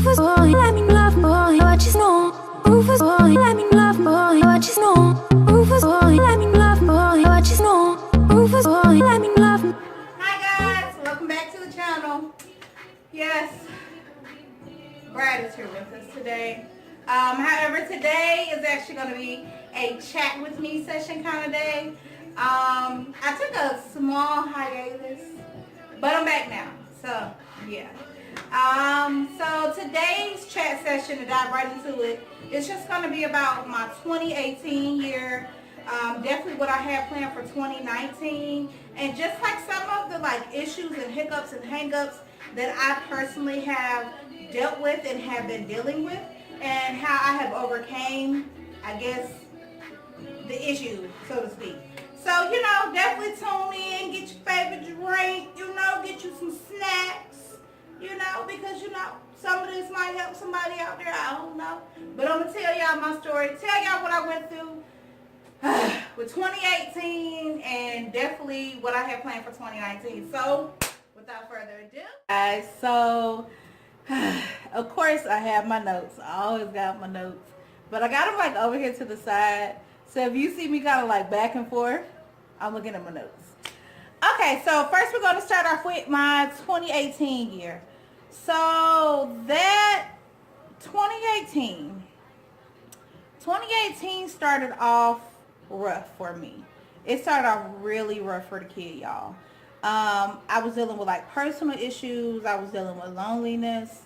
Rufus boy, let me love boy, what you know. Rufus boy, let me love boy, what you know. Rufus boy, let me love boy, what you know. Rufus boy, let me love. Hi guys, welcome back to the channel. Yes, Brad is here with us today. However, today is actually going to be a chat with me session kind of day. I took a small hiatus, but I'm back now. So yeah. So today's chat session, to dive right into it, it's just going to be about my 2018 year. Definitely what I have planned for 2019, and just like some of the issues and hiccups and hangups that I personally have dealt with and have been dealing with, and how I have overcame, I guess, the issue, so to speak. So, definitely tune in, get your favorite drink, get you some snacks, because, some of this might help somebody out there, I don't know. But I'm going to tell y'all my story, tell y'all what I went through with 2018, and definitely what I have planned for 2019. So, without further ado, guys, so, of course I have my notes. I always got my notes. But I got them over here to the side. So if you see me kind of back and forth, I'm looking at my notes. Okay, so first we're going to start off with my 2018 year. So that 2018 started off rough for me. It started off really rough for the kid, y'all. I was dealing with personal issues. I was dealing with loneliness.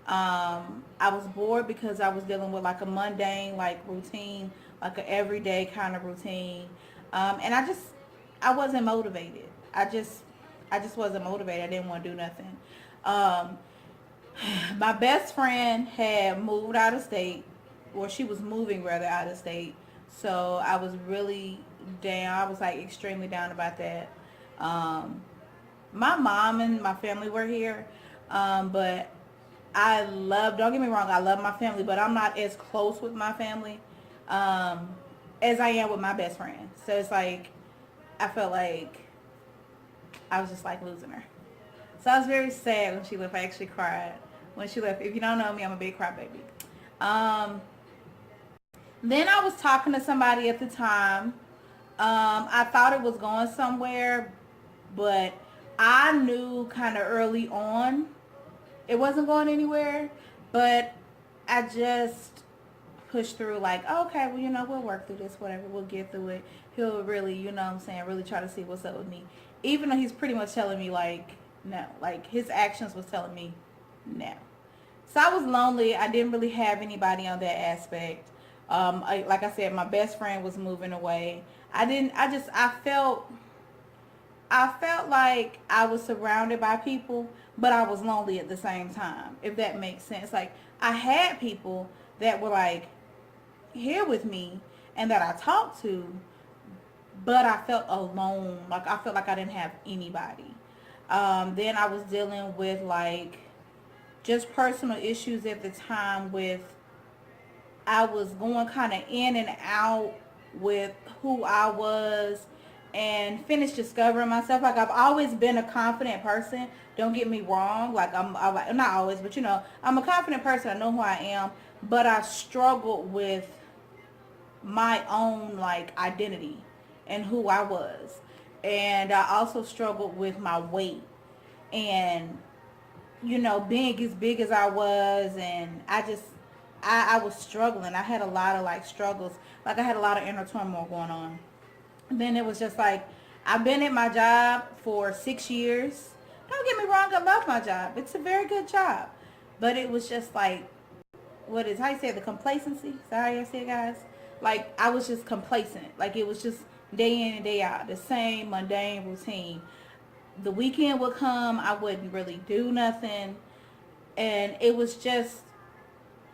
I was bored because I was dealing with a mundane routine, an everyday kind of routine. And I wasn't motivated. I just wasn't motivated. I didn't want to do nothing. My best friend had moved out of state, or she was moving rather out of state. So I was really down. I was extremely down about that. My mom and my family were here, but don't get me wrong, I love my family, but I'm not as close with my family as I am with my best friend. So it's I felt like I was just losing her. So I was very sad when she left. I actually cried when she left. If you don't know me, I'm a big crybaby. Then I was talking to somebody at the time. I thought it was going somewhere, but I knew kind of early on it wasn't going anywhere, but I just pushed through okay, well, we'll work through this, whatever, we'll get through it. He'll really, really try to see what's up with me. Even though he's pretty much telling me no, his actions was telling me no. So I was lonely. I didn't really have anybody on that aspect. Like I said, my best friend was moving away. I felt like I was surrounded by people, but I was lonely at the same time, if that makes sense. I had people that were here with me and that I talked to, but I felt alone. I felt like I didn't have anybody. Then I was dealing with just personal issues at the time with, I was going kind of in and out with who I was, and finished discovering myself. I've always been a confident person. Don't get me wrong. I'm not always, but I'm a confident person. I know who I am, but I struggled with my own identity and who I was, and I also struggled with my weight, and being as big as I was, and I was struggling. I had a lot of struggles. I had a lot of inner turmoil going on. Then it was just I've been at my job for 6 years. Don't get me wrong, I love my job. It's a very good job. But it was just how you say it, the complacency? Is that how you say it, guys? I was just complacent. It was just day in and day out, the same mundane routine. The weekend would come, I wouldn't really do nothing. And it was just,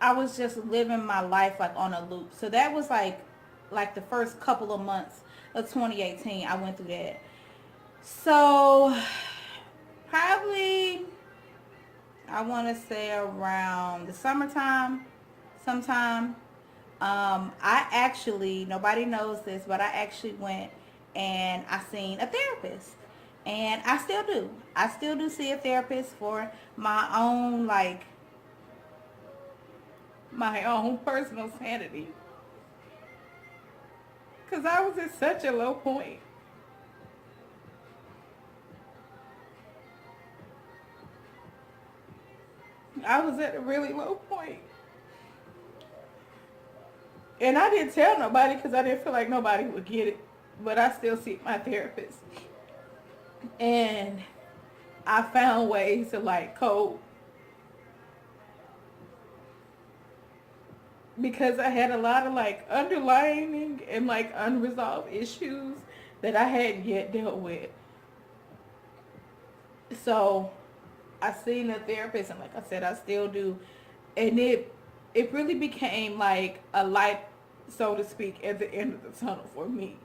I was just living my life on a loop. So that was the first couple of months of 2018, I went through that. So probably, I want to say around the summertime, sometime, I actually, nobody knows this, but I actually went and I seen a therapist. And I still do. I still do see a therapist for my own my own personal sanity. Because I was at such a low point. I was at a really low point. And I didn't tell nobody because I didn't feel like nobody would get it. But I still see my therapist. And I found ways to like cope. Because I had a lot of like underlying and like unresolved issues that I hadn't yet dealt with. So I seen a therapist, and like I said, I still do. And it really became like a light, so to speak, at the end of the tunnel for me.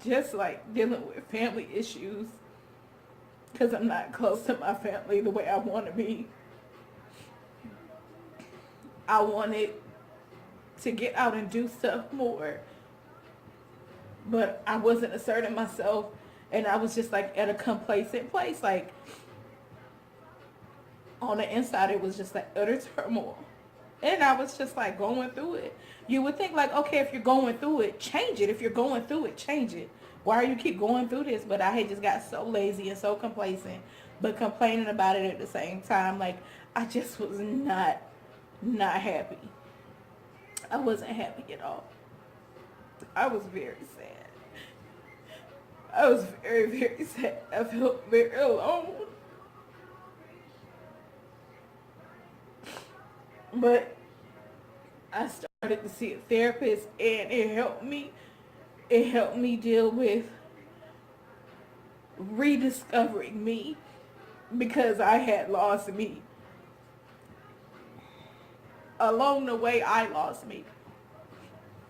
Just like dealing with family issues, because I'm not close to my family the way I want to be. I wanted to get out and do stuff more, but I wasn't asserting myself, and I was just like at a complacent place. Like on the inside, it was just like utter turmoil, and I was just like going through it. You would think like, okay, if you're going through it, change it. If you're going through it, change it. Why do you keep going through this? But I had just got so lazy and so complacent, but complaining about it at the same time. Like I just was not happy. I wasn't happy at all. I was very sad. I was very, very sad. I felt very alone. But I started to see a therapist, and it helped me. It helped me deal with rediscovering me, because I had lost me. Along the way, I lost me.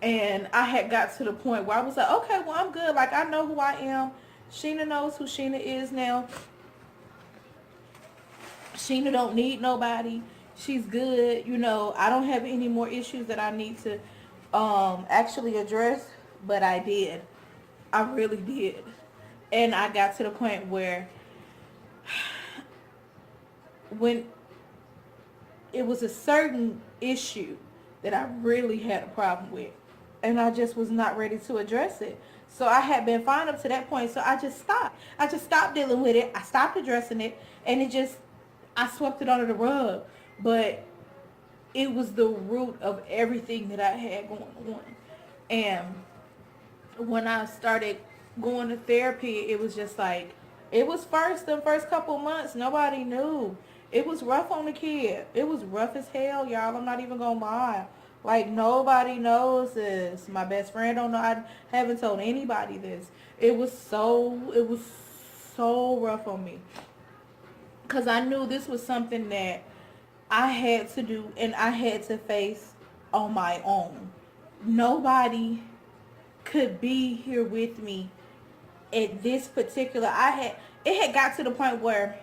And I had got to the point where I was like, okay, well, I'm good. Like, I know who I am. Sheena knows who Sheena is now. Sheena don't need nobody. She's good. You know, I don't have any more issues that I need to actually address. But I did. I really did. And I got to the point where when it was a certain issue that I really had a problem with, and I just was not ready to address it. So I had been fine up to that point, so I just stopped. I just stopped dealing with it. I stopped addressing it, and I swept it under the rug. But it was the root of everything that I had going on. And when I started going to therapy, it was just like, it was the first couple months, nobody knew. It was rough on the kid. It was rough as hell, y'all. I'm not even gonna lie. Like, nobody knows this. My best friend don't know. I haven't told anybody this. It was so rough on me. Because I knew this was something that I had to do and I had to face on my own. Nobody could be here with me at this particular, it had got to the point where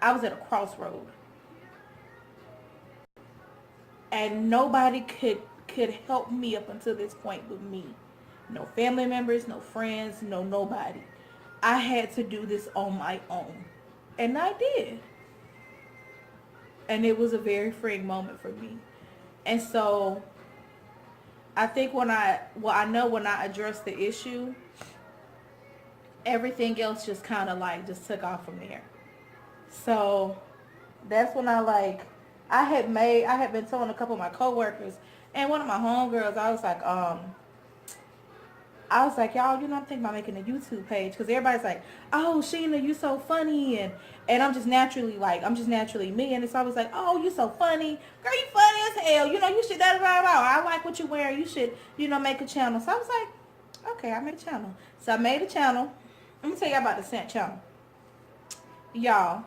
I was at a crossroad. And nobody could help me up until this point but me. No family members, no friends, no nobody. I had to do this on my own. And I did. And it was a very freeing moment for me. And so I think when I addressed the issue, everything else just kind of like just took off from there. So that's when I had been telling a couple of my coworkers and one of my homegirls, I was like, y'all, you know, I'm thinking about making a YouTube page, because everybody's like, oh, Sheena, you so funny, and I'm just naturally me, and it's always like, oh, you so funny, girl, you funny as hell, you know, you should, I like what you wear, you should, you know, make a channel. So I was like, okay, I made a channel. So I made a channel. Let me tell y'all about the Scent channel. Y'all,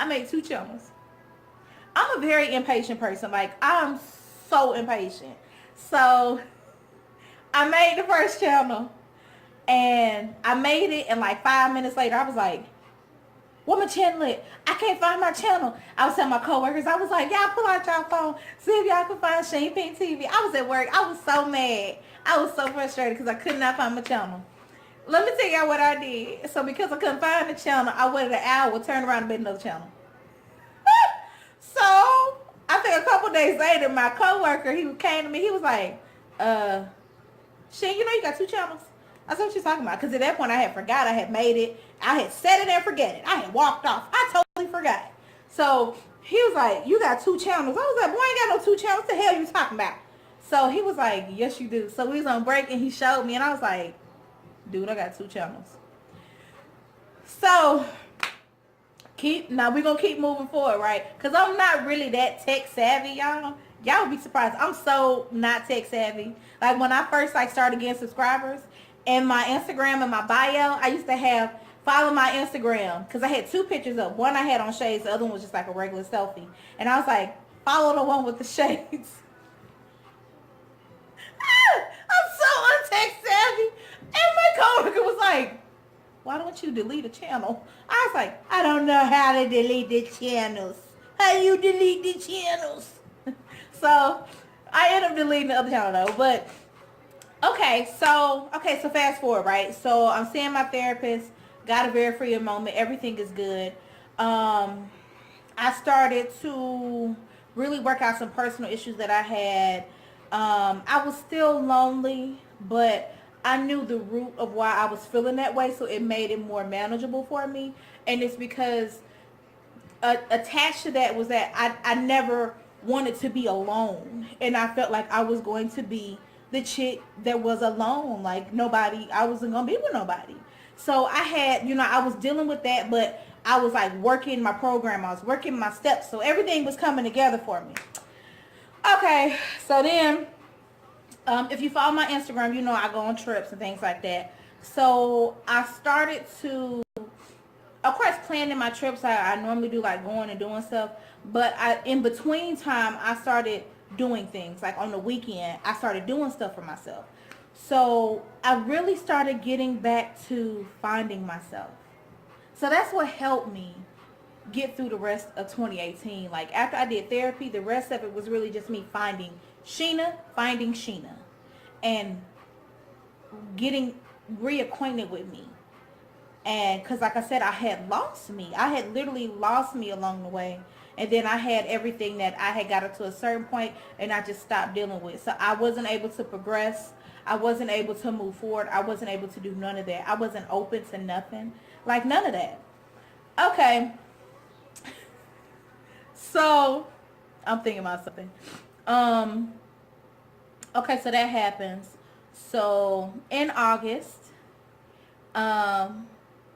I made 2 channels. I'm a very impatient person. Like, I'm so impatient. So I made the first channel, and I made it, and like 5 minutes later, I was like, where my channel at? I can't find my channel. I was telling my coworkers, I was like, y'all pull out y'all phone, see if y'all can find SheenPingTV. I was at work. I was so mad. I was so frustrated because I could not find my channel. Let me tell y'all what I did. So because I couldn't find the channel, I waited an hour, turned around and made another channel. So I think a couple days later, my coworker, he came to me. He was like, Sheen, you know you got 2 channels? I said, what you talking about? Because at that point I had forgot I had made it. I had set it and forget it. I had walked off. I totally forgot. So he was like, you got 2 channels. I was like, boy, I ain't got no 2 channels. What the hell you talking about? So he was like, yes, you do. So we was on break and he showed me and I was like, dude, I got 2 channels. So now we're going to keep moving forward, right? Because I'm not really that tech savvy, y'all. Y'all would be surprised. I'm so not tech savvy. Like when I first started getting subscribers, in my Instagram and my bio, I used to have follow my Instagram because I had 2 pictures up. One I had on shades, the other one was just like a regular selfie. And I was like, follow the one with the shades. I'm so untech savvy. And my coworker was like, why don't you delete a channel? I was like, I don't know how to delete the channels. How do you delete the channels? So I ended up deleting the other channel though. But okay, so fast forward, right? So I'm seeing my therapist, got a very free moment, everything is good. I started to really work out some personal issues that I had. I was still lonely, but I knew the root of why I was feeling that way, so it made it more manageable for me. And it's because attached to that was that I never wanted to be alone, and I felt like I was going to be the chick that was alone, like nobody, I wasn't gonna be with nobody. So I had, I was dealing with that, but I was like working my program, I was working my steps, so everything was coming together for me. Okay, so then if you follow my Instagram, I go on trips and things like that. So I started to, of course, planning my trips. I normally do like going and doing stuff, but in between time I started doing things like on the weekend. I started doing stuff for myself. So I really started getting back to finding myself. So that's what helped me get through the rest of 2018. Like after I did therapy, the rest of it was really just me finding Sheena, and getting reacquainted with me. And because like I said, I had lost me. I had literally lost me along the way. And then I had everything that I had got up to a certain point and I just stopped dealing with. So I wasn't able to progress. I wasn't able to move forward. I wasn't able to do none of that. I wasn't open to nothing. Like none of that. Okay. So I'm thinking about something. Okay, so that happens. So in August, I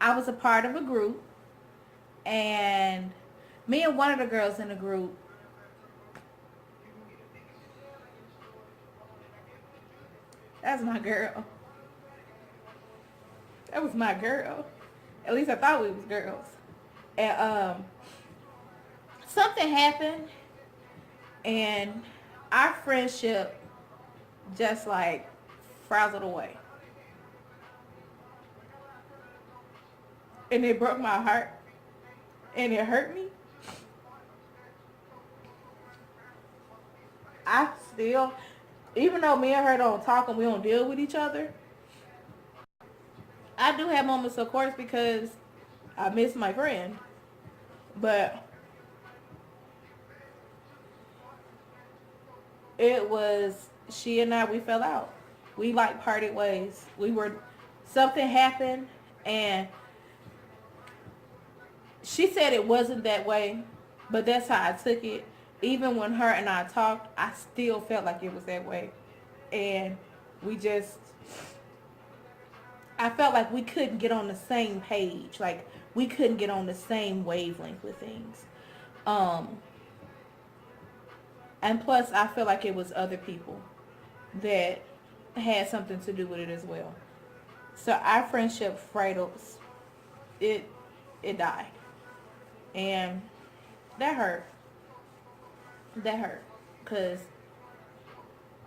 was a part of a group, and me and one of the girls in the group, that's my girl. That was my girl. At least I thought we was girls. And something happened, and our friendship just like frazzled away. And it broke my heart. And it hurt me. I still, even though me and her don't talk and we don't deal with each other, I do have moments, of course, because I miss my friend. But it was, she and I, we fell out. We like parted ways. Something happened, and she said it wasn't that way, but that's how I took it. Even when her and I talked, I still felt like it was that way. And I felt like we couldn't get on the same page. Like, we couldn't get on the same wavelength with things. And plus, I feel like it was other people that had something to do with it as well. So our friendship frazzles. It died. And that hurt. That hurt. Because,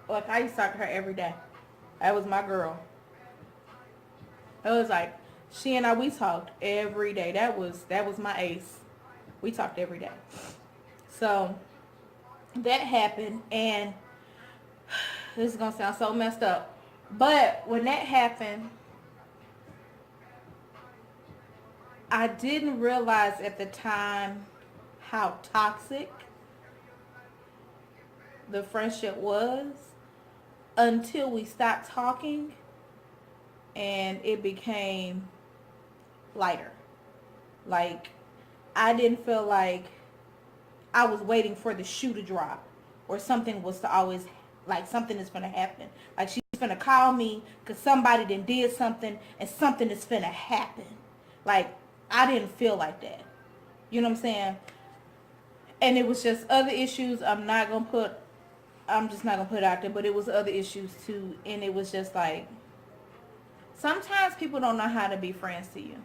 like, I used to talk to her every day. That was my girl. It was like, she and I, we talked every day. That was my ace. We talked every day. So, that happened, and this is going to sound so messed up. But when that happened, I didn't realize at the time how toxic the friendship was until we stopped talking and it became lighter. Like, I didn't feel like I was waiting for the shoe to drop or something was to always, like, something is going to happen. Like, she's going to call me because somebody did something and something is going to happen. Like, I didn't feel like that. You know what I'm saying? And it was just other issues I'm just not going to put out there, but it was other issues too. And it was just like, sometimes people don't know how to be friends to you.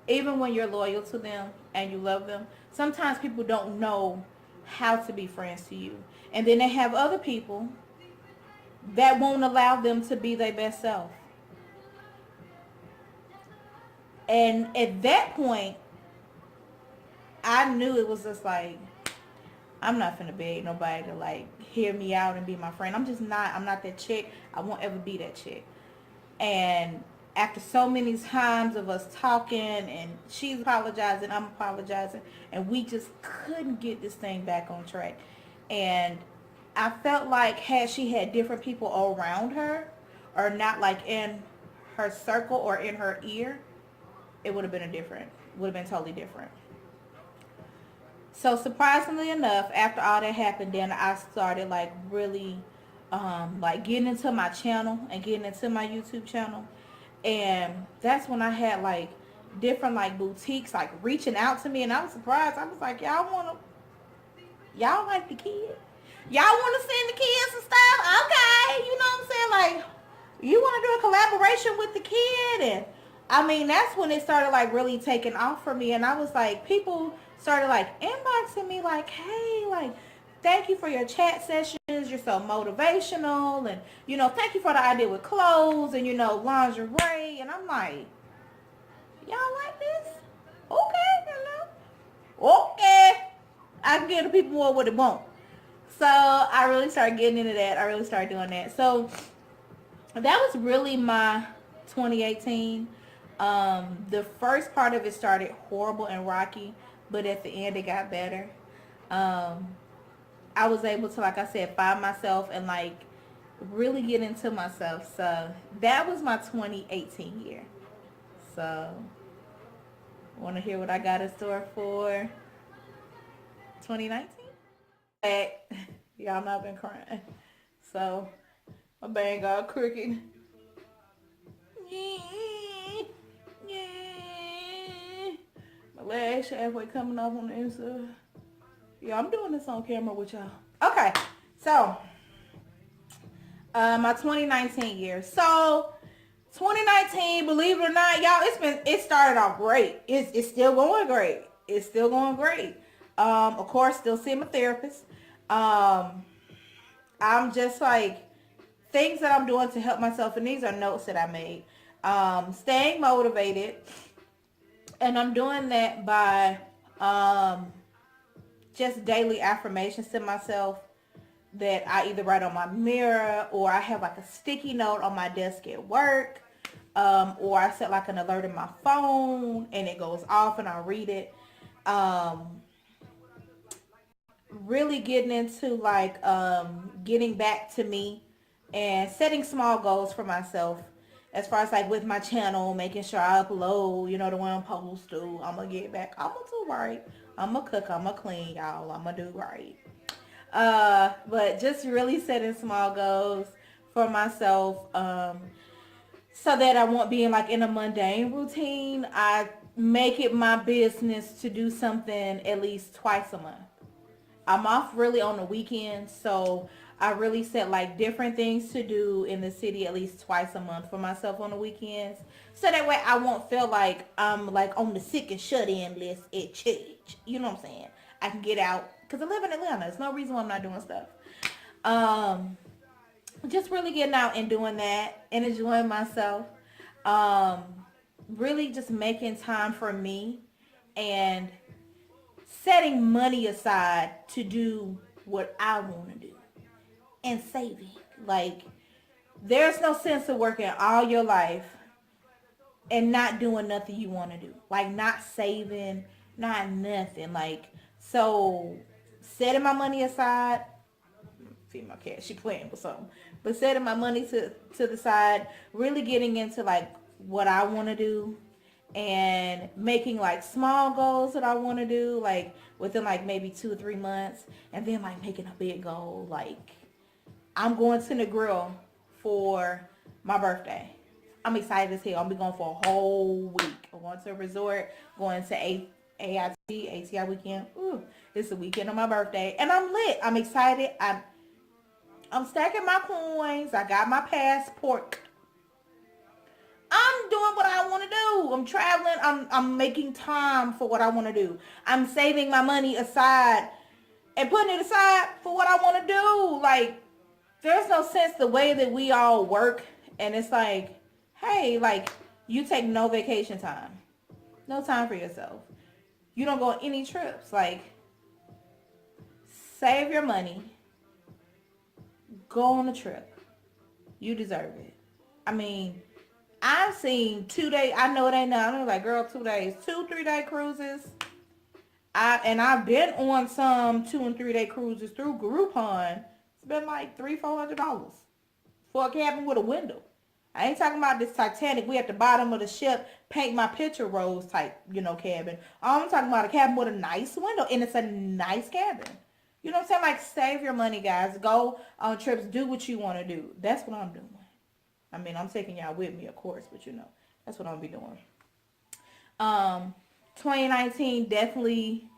Even when you're loyal to them and you love them, sometimes people don't know how to be friends to you. And then they have other people that won't allow them to be their best self. And at that point, I knew it was just like, I'm not finna beg nobody to like hear me out and be my friend. I'm not that chick. I won't ever be that chick. And after so many times of us talking and she's apologizing, I'm apologizing, and we just couldn't get this thing back on track. And I felt like had she had different people around her or not like in her circle or in her ear, it would have been totally different. So surprisingly enough, after all that happened, then I started like really like getting into my channel and getting into my YouTube channel. And that's when I had like different like boutiques like reaching out to me, and I was surprised. I was like, y'all like the kid? Y'all want to send the kids and stuff? Okay, you know what I'm saying? Like, you want to do a collaboration with the kid? And I mean, that's when it started like really taking off for me. And I was like, people started like inboxing me like, hey, like, thank you for your chat sessions. You're so motivational. And, you know, thank you for the idea with clothes and, you know, lingerie. And I'm like, y'all like this? Okay, you know. Okay. I can give the people more what they want. So I really started getting into that. I really started doing that. So that was really my 2018. The first part of it started horrible and rocky, but at the end it got better. I was able to, like I said, find myself and like really get into myself. So that was my 2018 year. So want to hear what I got in store for 2019? Y'all know I've been crying. So my bang got crooked. Yeah. My lash halfway coming off on the inside. Yeah, I'm doing this on camera with y'all. Okay, so my 2019 year. So 2019, believe it or not, y'all, it started off great. It's still going great. It's still going great. Of course, still seeing my therapist. I'm just like things that I'm doing to help myself, and these are notes that I made. Staying motivated, and I'm doing that by just daily affirmations to myself that I either write on my mirror or I have like a sticky note on my desk at work, or I set like an alert in my phone and it goes off and I read it. Really getting into like getting back to me and setting small goals for myself as far as like with my channel, making sure I upload, you know, the one I'm supposed to. I'm gonna get back. I'm gonna do right. I'm gonna cook. I'm gonna clean, y'all. I'm gonna do right. But just really setting small goals for myself, so that I won't be in like in a mundane routine. I make it my business to do something at least twice a month. I'm off really on the weekends, so I really set like different things to do in the city at least twice a month for myself on the weekends. So that way I won't feel like I'm like on the sick and shut in list at church. You know what I'm saying? I can get out because I live in Atlanta. There's no reason why I'm not doing stuff. Just really getting out and doing that and enjoying myself. Really just making time for me and setting money aside to do what I want to do and saving. Like, there's no sense of working all your life and not doing nothing you want to do. Like, not saving, not nothing. Like, so setting my money aside, female cat. She playing with something. But setting my money to the side, really getting into like what I want to do, and making like small goals that I want to do, like within like maybe 2 or 3 months, and then like making a big goal. Like I'm going to the grill for my birthday. I'm excited as hell. I'll be going for a whole week. I'm going to a resort, going to ATI weekend. Ooh, it's the weekend of my birthday, and I'm lit. I'm excited. I'm stacking my coins. I got my passport. I'm doing what I want to do. I'm traveling. I'm making time for what I want to do. I'm saving my money aside and putting it aside for what I want to do. Like, there's no sense the way that we all work, and it's like, hey, like, you take no vacation time. No time for yourself. You don't go on any trips. Like, save your money. Go on a trip. You deserve it. I mean, I've seen 2 day. I know it ain't nothing. I'm like, girl, 2 days, 2-3 day cruises. I've been on some 2 and 3 day cruises through Groupon. It's been like $300-$400 for a cabin with a window. I ain't talking about this Titanic. We at the bottom of the ship, paint my picture rose type, cabin. I'm talking about a cabin with a nice window, and it's a nice cabin. You know what I'm saying? Like, save your money, guys. Go on trips. Do what you want to do. That's what I'm doing. I mean, I'm taking y'all with me, of course, but that's what I'm gonna be doing. 2019, definitely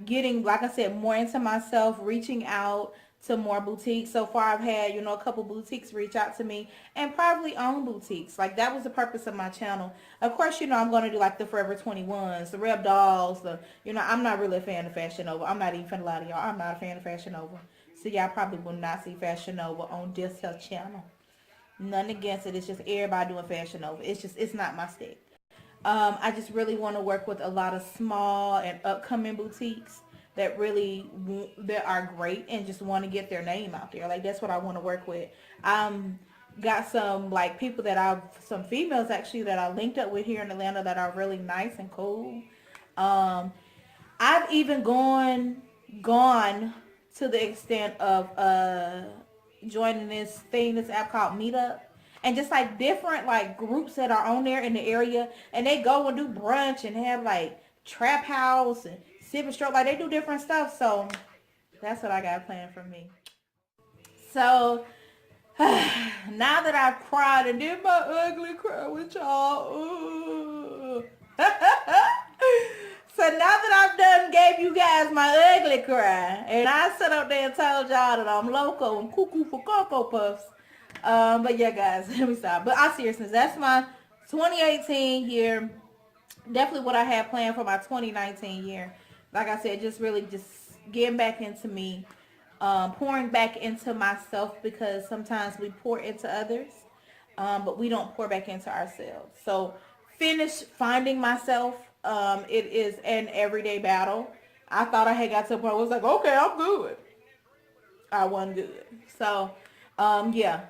getting, like I said, more into myself, reaching out to more boutiques. So far, I've had, a couple boutiques reach out to me, and probably own boutiques. Like, that was the purpose of my channel. Of course, I'm going to do like the Forever 21s, the Reb Dolls, I'm not really a fan of Fashion Nova. I'm not even finna lie to y'all. I'm not a fan of Fashion Nova. So y'all probably will not see Fashion Nova on this here channel. Nothing against it. It's just everybody doing Fashion Nova. It's not my stick. I just really want to work with a lot of small and upcoming boutiques that are great and just want to get their name out there. Like, that's what I want to work with. Got some like people some females actually that I linked up with here in Atlanta that are really nice and cool. I've even gone to the extent of joining this app called Meetup, and just like different like groups that are on there in the area, and they go and do brunch and have like trap house and sip and stroke. Like, they do different stuff. So that's what I got planned for me. So now that I've cried and did my ugly cry with y'all, so now that I've done gave you guys my ugly cry, and I sat up there and told y'all that I'm loco and cuckoo for Cocoa Puffs. But yeah, guys, let me stop. But all seriousness, that's my 2018 year. Definitely what I have planned for my 2019 year. Like I said, just really just getting back into me, pouring back into myself, because sometimes we pour into others, but we don't pour back into ourselves. So finish finding myself. It is an everyday battle. I thought I had got to a point where I was like, okay, I'm good. I wasn't good. So, yeah.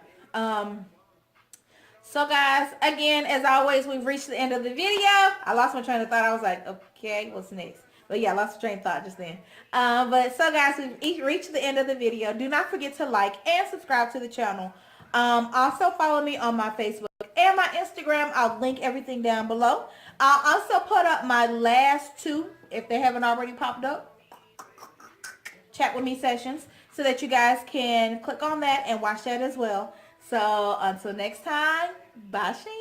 So guys, again, as always, we've reached the end of the video. I lost my train of thought. I was like, okay, what's next? But yeah, I lost the train of thought just then. But so guys, we've reached the end of the video. Do not forget to like and subscribe to the channel. Also follow me on my Facebook and my Instagram. I'll link everything down below. I'll also put up my last 2, if they haven't already popped up, chat with me sessions, so that you guys can click on that and watch that as well. So until next time, bye Sheen.